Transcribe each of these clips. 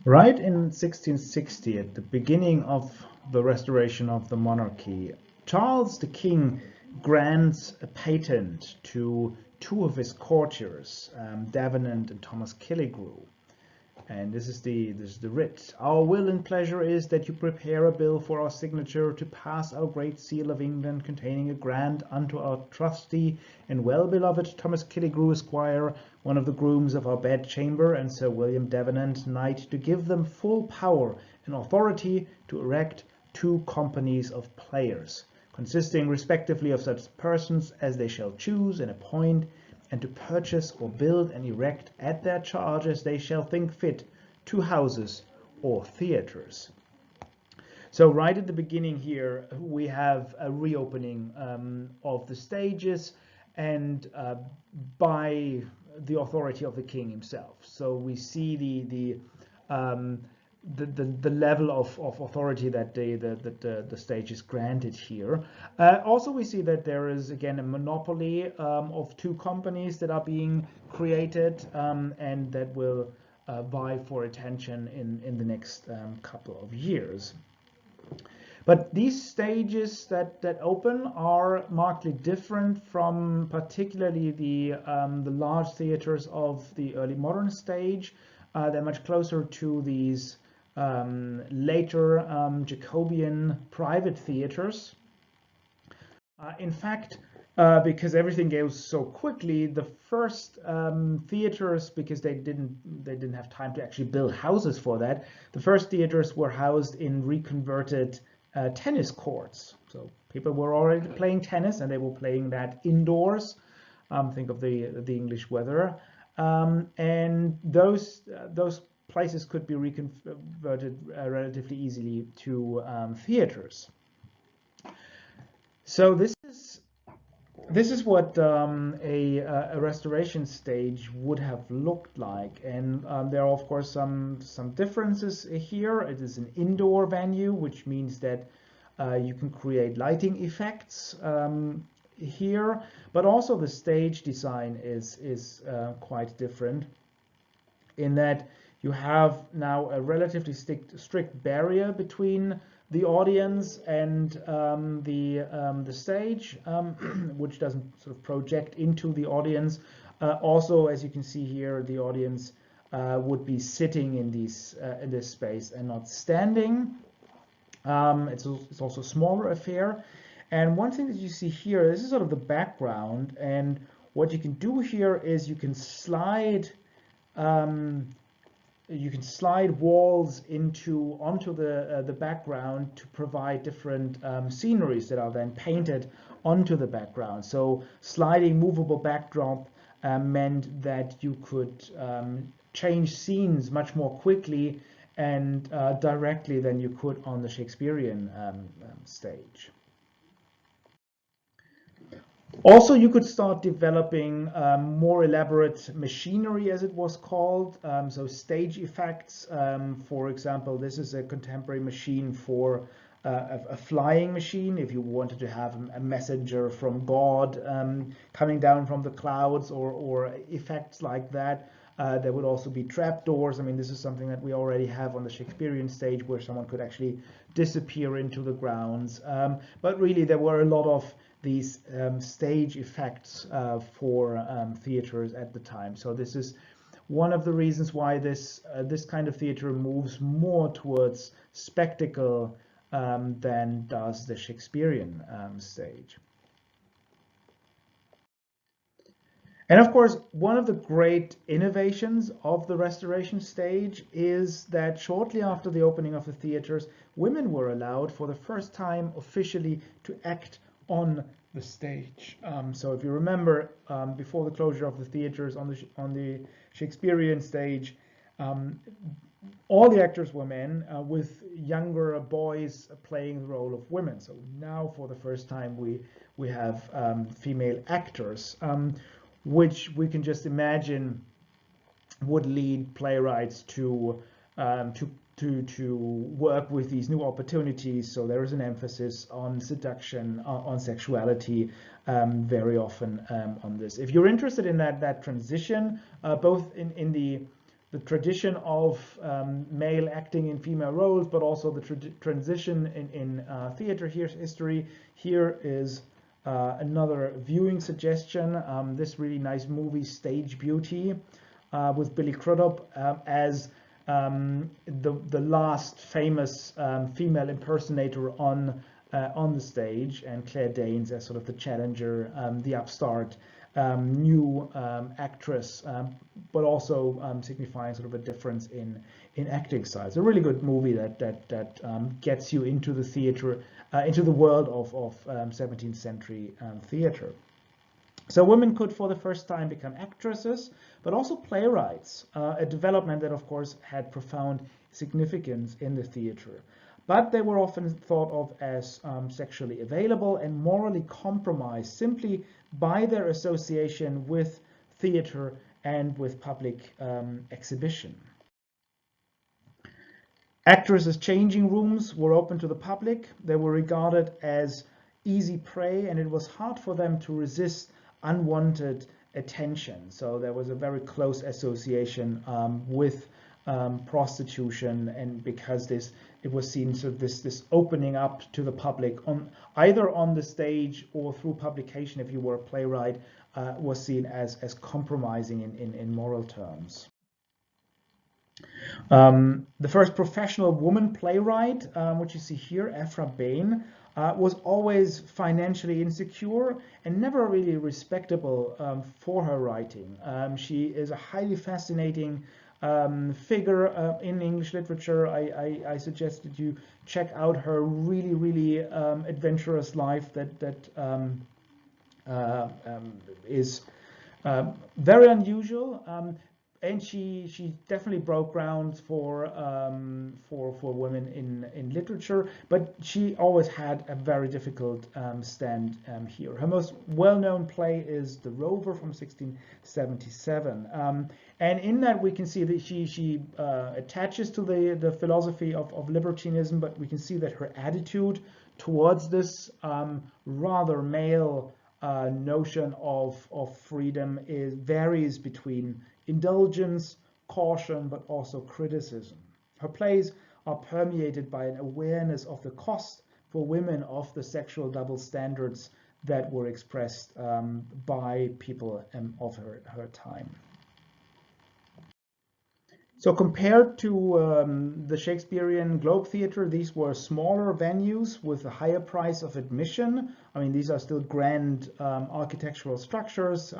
Right in 1660, at the beginning of the restoration of the monarchy, Charles the King grants a patent to two of his courtiers, Davenant and Thomas Killigrew. And this is the writ. Our will and pleasure is that you prepare a bill for our signature to pass our great seal of England, containing a grant unto our trusty and well-beloved Thomas Killigrew, Esquire, one of the grooms of our bedchamber, and Sir William Davenant, Knight, to give them full power and authority to erect two companies of players, consisting respectively of such persons as they shall choose and appoint, and to purchase or build and erect at their charge, as they shall think fit, two houses or theatres. So right at the beginning here, we have a reopening of the stages, and by the authority of the king himself. So we see the level of authority that the stage is granted here. Also, we see that there is again a monopoly of two companies that are being created and that will vie for attention in the next couple of years. But these stages that open are markedly different from particularly the large theaters of the early modern stage. They're much closer to these later Jacobean private theaters. In fact, because everything goes so quickly, the first theaters, because they didn't have time to actually build houses for that, the first theaters were housed in reconverted tennis courts. So people were already playing tennis, and they were playing that indoors. Think of the English weather, and those places could be reconverted relatively easily to theaters. So this is what a restoration stage would have looked like, and there are of course some differences here. It is an indoor venue, which means that you can create lighting effects here, but also the stage design is quite different in that you have now a relatively strict barrier between the audience and the stage, which doesn't sort of project into the audience. Also, as you can see here, the audience would be sitting in this space and not standing. It's also a smaller affair. And one thing that you see here, this is sort of the background, and what you can do here is you can slide walls onto the background to provide different sceneries that are then painted onto the background. So sliding movable backdrop meant that you could change scenes much more quickly and directly than you could on the Shakespearean stage. Also, you could start developing more elaborate machinery, as it was called. So stage effects, for example, this is a contemporary machine for a flying machine. If you wanted to have a messenger from God coming down from the clouds, or effects like that. There would also be trapdoors. I mean, this is something that we already have on the Shakespearean stage, where someone could actually disappear into the grounds. But really, there were a lot of these stage effects for theaters at the time. So this is one of the reasons why this kind of theater moves more towards spectacle than does the Shakespearean stage. And of course, one of the great innovations of the Restoration stage is that shortly after the opening of the theaters, women were allowed for the first time officially to act on the stage. So if you remember, before the closure of the theaters on the Shakespearean stage, all the actors were men, with younger boys playing the role of women. So now, for the first time, we have female actors, which we can just imagine would lead playwrights to work with these new opportunities. So there is an emphasis on seduction, on sexuality, very often on this. If you're interested in that transition, both in the the tradition of male acting in female roles, but also the transition in theater history. Here is another viewing suggestion. This really nice movie, Stage Beauty, with Billy Crudup as the last famous female impersonator on the stage, and Claire Danes as sort of the challenger, the upstart new actress, but also signifying sort of a difference in acting style. It's a really good movie that gets you into the theater, into the world of 17th century theater. So women could, for the first time, become actresses, but also playwrights, a development that, of course, had profound significance in the theater. But they were often thought of as sexually available and morally compromised simply by their association with theater and with public exhibition. Actresses' changing rooms were open to the public. They were regarded as easy prey, and it was hard for them to resist unwanted attention. So there was a very close association with prostitution, and because it was seen sort of this opening up to the public either on the stage or through publication, if you were a playwright, was seen as compromising in moral terms. The first professional woman playwright, which you see here, Ephra Bain, was always financially insecure and never really respectable for her writing. She is a highly fascinating figure in English literature. I suggest that you check out her really adventurous life that is very unusual. And she definitely broke ground for women in literature, but she always had a very difficult stand here. Her most well-known play is The Rover from 1677, and in that we can see that she attaches to the philosophy of libertinism, but we can see that her attitude towards this rather male notion of freedom varies between indulgence, caution, but also criticism. Her plays are permeated by an awareness of the cost for women of the sexual double standards that were expressed by people of her time. So compared to the Shakespearean Globe Theatre, these were smaller venues with a higher price of admission. I mean, these are still grand architectural structures,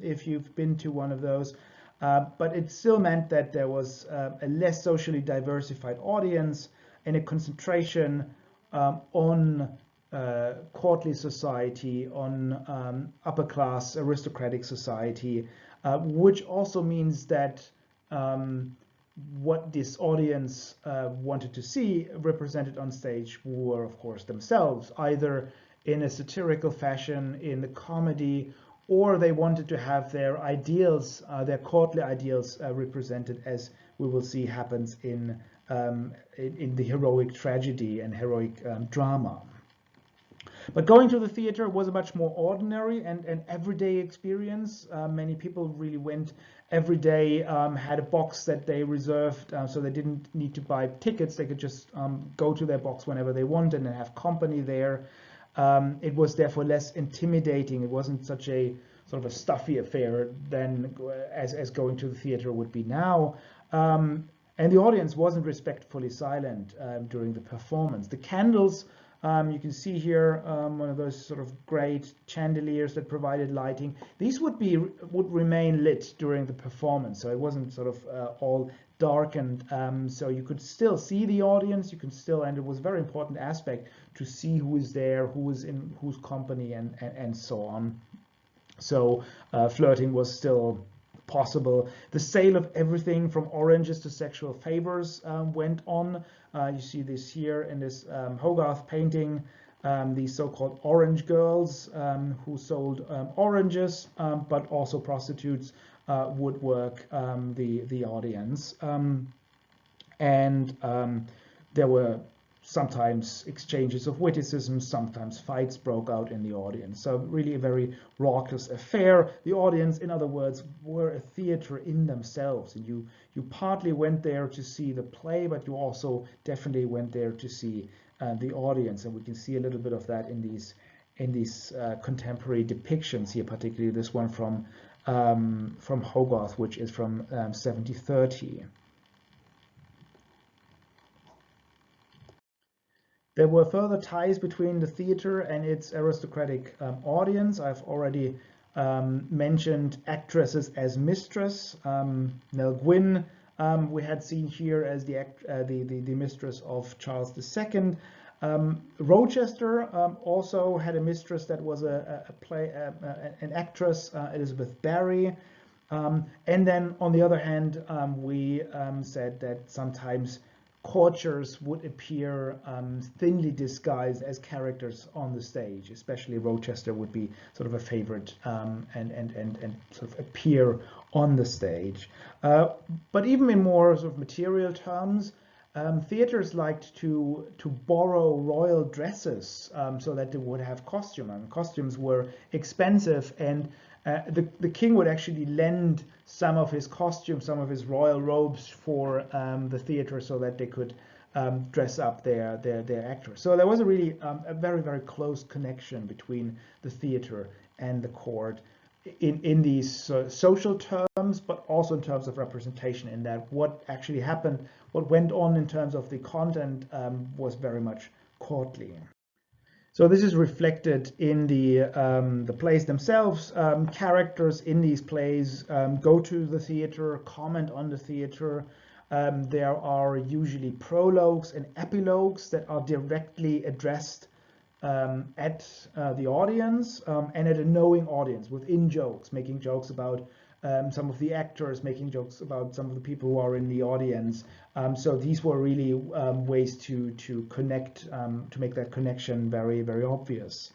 if you've been to one of those. But it still meant that there was a less socially diversified audience and a concentration on courtly society, on upper class aristocratic society, which also means that what this audience wanted to see represented on stage were, of course, themselves, either in a satirical fashion, in the comedy, or they wanted to have their ideals, their courtly ideals, represented, as we will see happens in the heroic tragedy and heroic drama. But going to the theater was a much more ordinary and everyday experience. Many people really went every day, had a box that they reserved, so they didn't need to buy tickets. They could just go to their box whenever they wanted and have company there. It was therefore less intimidating. It wasn't such a sort of a stuffy affair than as going to the theater would be now. And the audience wasn't respectfully silent during the performance. The candles, you can see here one of those sort of great chandeliers that provided lighting. These would remain lit during the performance, so it wasn't sort of all darkened. So you could still see the audience. You can still, and it was a very important aspect to see who is there, who is in whose company, and so on. So flirting was still possible. The sale of everything from oranges to sexual favors went on. You see this here in this Hogarth painting, these so-called orange girls who sold oranges, but also prostitutes would work the audience. And there were sometimes exchanges of witticism, sometimes fights broke out in the audience. So really a very raucous affair. The audience, in other words, were a theater in themselves, and you partly went there to see the play, but you also definitely went there to see the audience, and we can see a little bit of that in these contemporary depictions here, particularly this one from Hogarth, which is from 1730. There were further ties between the theater and its aristocratic audience. I've already mentioned actresses as mistress. Nell Gwyn we had seen here as the mistress of Charles II. Rochester also had a mistress that was an actress, Elizabeth Barry. And then on the other hand, we said that sometimes courtiers would appear thinly disguised as characters on the stage. Especially Rochester would be sort of a favorite and sort of appear on the stage. But even in more sort of material terms, theaters liked to borrow royal dresses so that they would have costume. And costumes were expensive, and the king would actually lend some of his costumes, some of his royal robes for the theater so that they could dress up their actors. So there was a really a very, very close connection between the theater and the court in these social terms, but also in terms of representation, in that what actually happened, what went on in terms of the content was very much courtly. So this is reflected in the plays themselves. Characters in these plays go to the theater, comment on the theater. There are usually prologues and epilogues that are directly addressed at the audience and at a knowing audience, with in-jokes, making jokes about some of the actors, making jokes about some of the people who are in the audience. So these were really ways to connect, to make that connection very, very obvious.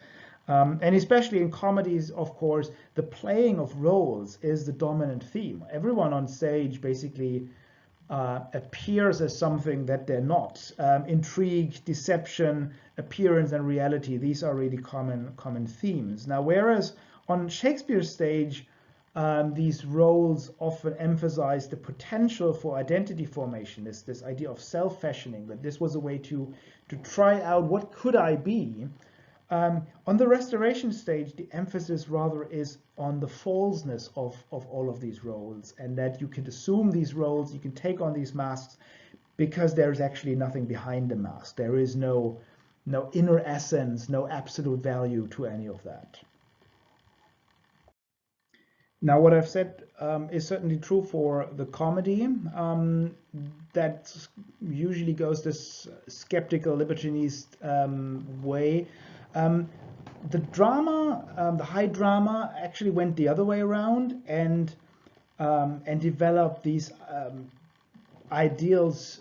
And especially in comedies, of course, the playing of roles is the dominant theme. Everyone on stage basically appears as something that they're not. Intrigue, deception, appearance, and reality, these are really common themes. Now, whereas on Shakespeare's stage, these roles often emphasize the potential for identity formation, this idea of self-fashioning, that this was a way to try out what could I be. On the Restoration stage, the emphasis rather is on the falseness of all of these roles, and that you can assume these roles, you can take on these masks, because there's actually nothing behind the mask. There is no inner essence, no absolute value to any of that. Now, what I've said is certainly true for the comedy. That usually goes this skeptical, libertinist way. The drama, the high drama, actually went the other way around and developed these ideals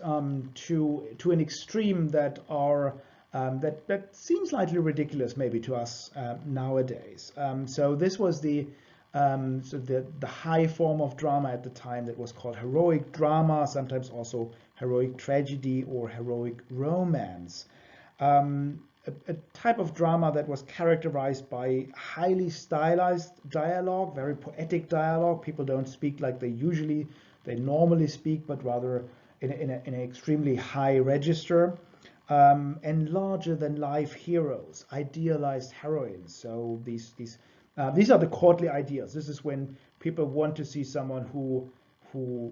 to an extreme that are that seems slightly ridiculous maybe to us nowadays. So this was the high form of drama at the time that was called heroic drama, sometimes also heroic tragedy or heroic romance. A type of drama that was characterized by highly stylized dialogue, very poetic dialogue. People don't speak like they normally speak, but rather in an extremely high register. And larger than life heroes, idealized heroines. So these are the courtly ideals. This is when people want to see someone who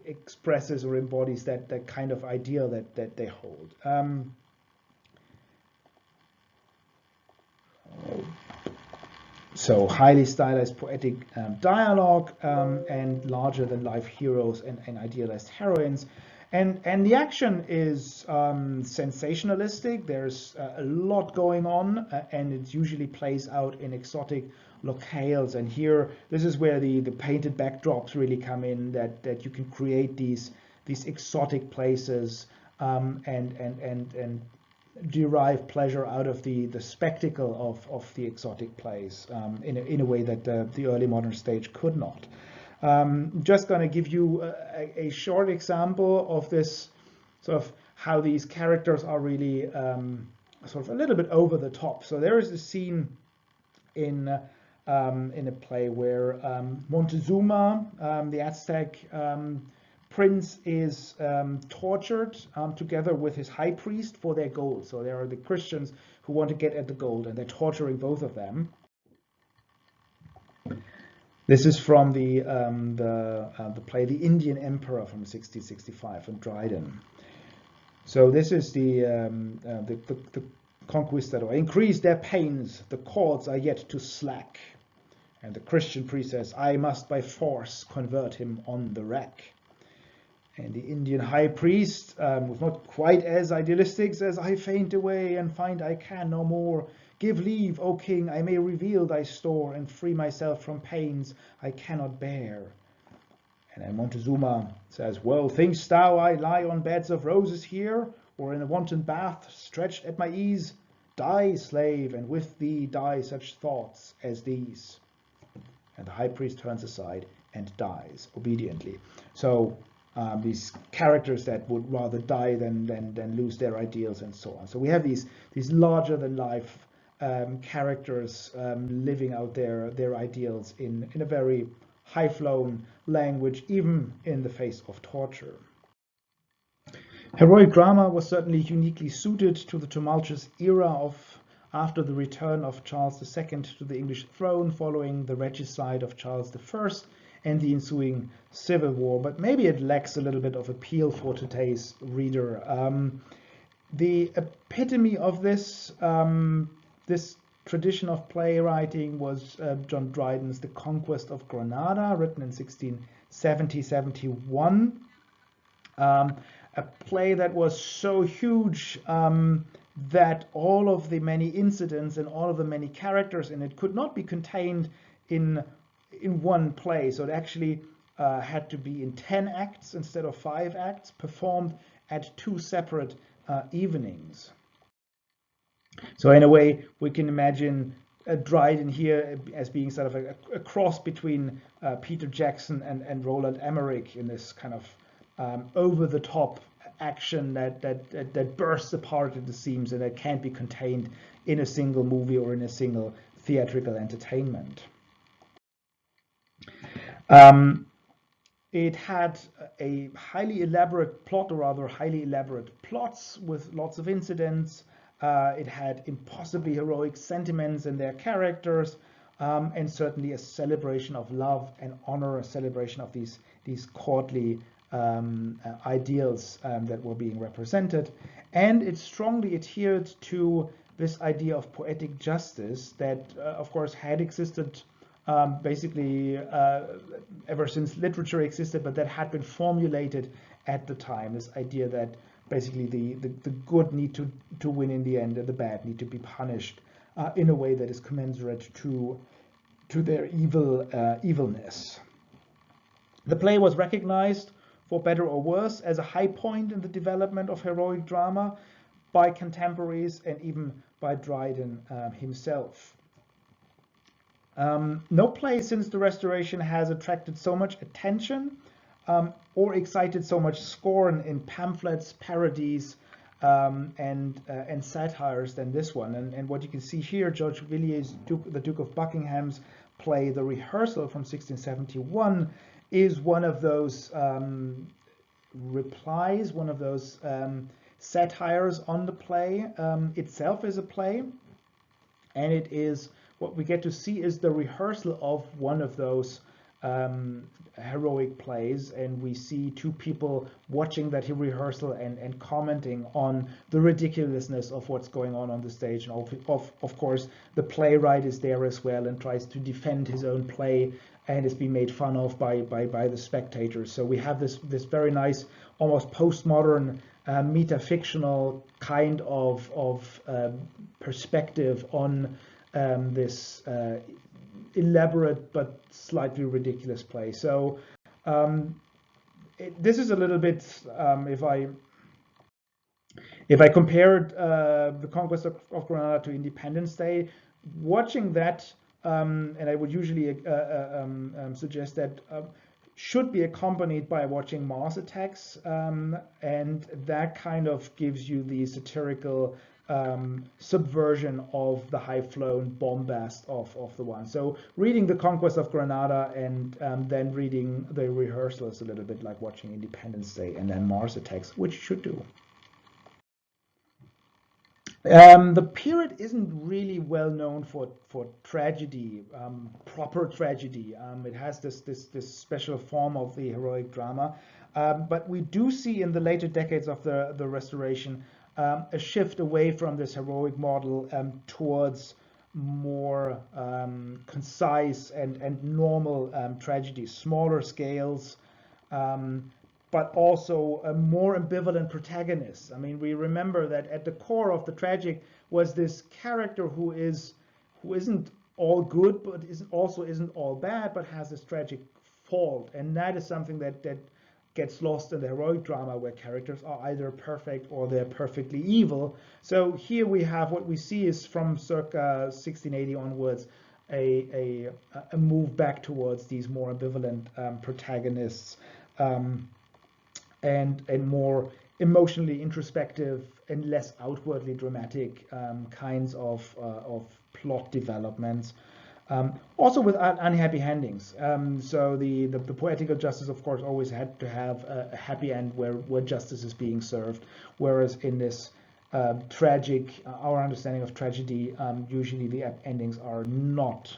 expresses or embodies that kind of ideal that they hold. So highly stylized poetic dialogue and larger than life heroes and idealized heroines. And the action is sensationalistic. There's a lot going on, and it usually plays out in exotic locales. And here, this is where the painted backdrops really come in, that you can create these exotic places and derive pleasure out of the spectacle of the exotic place in a way that the early modern stage could not. Just going to give you a short example of this sort of how these characters are really sort of a little bit over the top. So there is a scene in a play where Montezuma, the Aztec prince, is tortured together with his high priest for their gold. So there are the Christians who want to get at the gold, and they're torturing both of them. This is from the play The Indian Emperor from 1665 from Dryden. So this is the conquistador. Increase their pains, the cords are yet to slack. And the Christian priest says, I must by force convert him on the rack. And the Indian high priest was not quite as idealistic, as I faint away and find I can no more. Give leave, O king, I may reveal thy store and free myself from pains I cannot bear. And then Montezuma says, well, thinkst thou I lie on beds of roses here, or in a wanton bath stretched at my ease? Die, slave, and with thee die such thoughts as these. And the high priest turns aside and dies obediently. So these characters that would rather die than lose their ideals and so on. So we have these larger than life characters living out their ideals in a very high-flown language, even in the face of torture. Heroic drama was certainly uniquely suited to the tumultuous era after the return of Charles II to the English throne following the regicide of Charles I and the ensuing civil war, but maybe it lacks a little bit of appeal for today's reader. The epitome of this tradition of playwriting was John Dryden's The Conquest of Granada, written in 1670-71. A play that was so huge that all of the many incidents and all of the many characters in it could not be contained in one play. So it actually had to be in 10 acts instead of 5 acts, performed at 2 separate evenings. So in a way, we can imagine Dryden here as being sort of a cross between Peter Jackson and Roland Emmerich in this kind of over-the-top action that bursts apart at the seams and that can't be contained in a single movie or in a single theatrical entertainment. It had a highly elaborate plot, or rather highly elaborate plots with lots of incidents. It had impossibly heroic sentiments in their characters, and certainly a celebration of love and honor, a celebration of these courtly ideals that were being represented. And it strongly adhered to this idea of poetic justice that, of course, had existed basically ever since literature existed, but that had been formulated at the time. This idea that basically the good need to win in the end, and the bad need to be punished in a way that is commensurate to their evilness. The play was recognized, for better or worse, as a high point in the development of heroic drama by contemporaries and even by Dryden himself. No play since the Restoration has attracted so much attention or excited so much scorn in pamphlets, parodies, and satires than this one. And what you can see here, George Villiers' the Duke of Buckingham's play, The Rehearsal from 1671, is one of those replies, one of those satires on the play itself as a play. And it is, what we get to see is the rehearsal of one of those heroic plays, and we see two people watching that rehearsal and commenting on the ridiculousness of what's going on the stage. And of course, the playwright is there as well and tries to defend his own play and is being made fun of by the spectators. So we have this very nice, almost postmodern, metafictional kind of perspective on this elaborate but slightly ridiculous play. So this is a little bit, if I compared The Conquest of Granada to Independence Day, watching that, and I would usually suggest that should be accompanied by watching Mars Attacks, and that kind of gives you the satirical subversion of the high-flown bombast of the one. So reading The Conquest of Granada and then reading The Rehearsal is a little bit like watching Independence Day and then Mars Attacks, which you should do. The period isn't really well known for tragedy, proper tragedy. It has this special form of the heroic drama, but we do see in the later decades of the Restoration a shift away from this heroic model towards more concise and normal tragedies, smaller scales. But also a more ambivalent protagonist. I mean, we remember that at the core of the tragic was this character who isn't all good, but also isn't all bad, but has this tragic fault, and that is something that gets lost in the heroic drama, where characters are either perfect or they're perfectly evil. So here we have what we see is from circa 1680 onwards a move back towards these more ambivalent protagonists. And more emotionally introspective and less outwardly dramatic kinds of plot developments. Also with unhappy endings. So the poetical justice, of course, always had to have a happy end where justice is being served, whereas in this tragic, our understanding of tragedy, usually the endings are not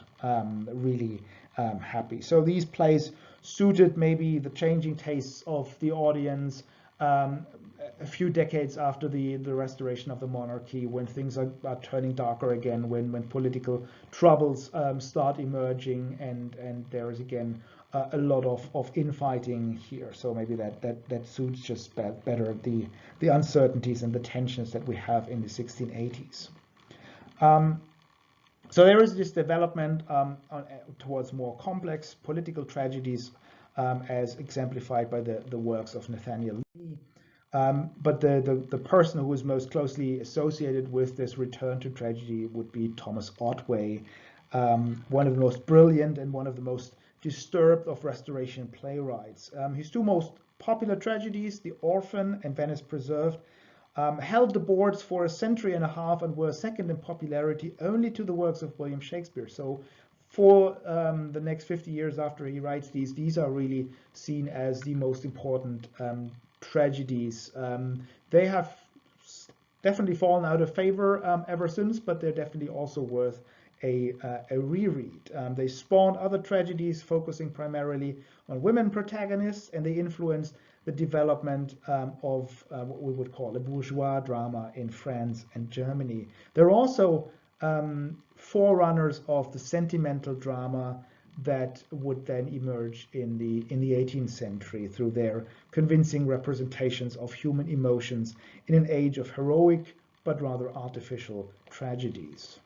really happy. So these plays suited maybe the changing tastes of the audience a few decades after the restoration of the monarchy, when things are turning darker again, when political troubles start emerging, and there is again a lot of infighting here. So maybe that suits just better the uncertainties and the tensions that we have in the 1680s. So there is this development towards more complex political tragedies, as exemplified by the works of Nathaniel Lee. But the person who is most closely associated with this return to tragedy would be Thomas Otway, one of the most brilliant and one of the most disturbed of Restoration playwrights. His two most popular tragedies, The Orphan and Venice Preserved, held the boards for a century and a half and were second in popularity only to the works of William Shakespeare. So for the next 50 years after he writes these are really seen as the most important tragedies. They have definitely fallen out of favor ever since, but they're definitely also worth a reread. They spawned other tragedies focusing primarily on women protagonists, and they influenced the development of what we would call a bourgeois drama in France and Germany. They're also forerunners of the sentimental drama that would then emerge in the 18th century through their convincing representations of human emotions in an age of heroic but rather artificial tragedies.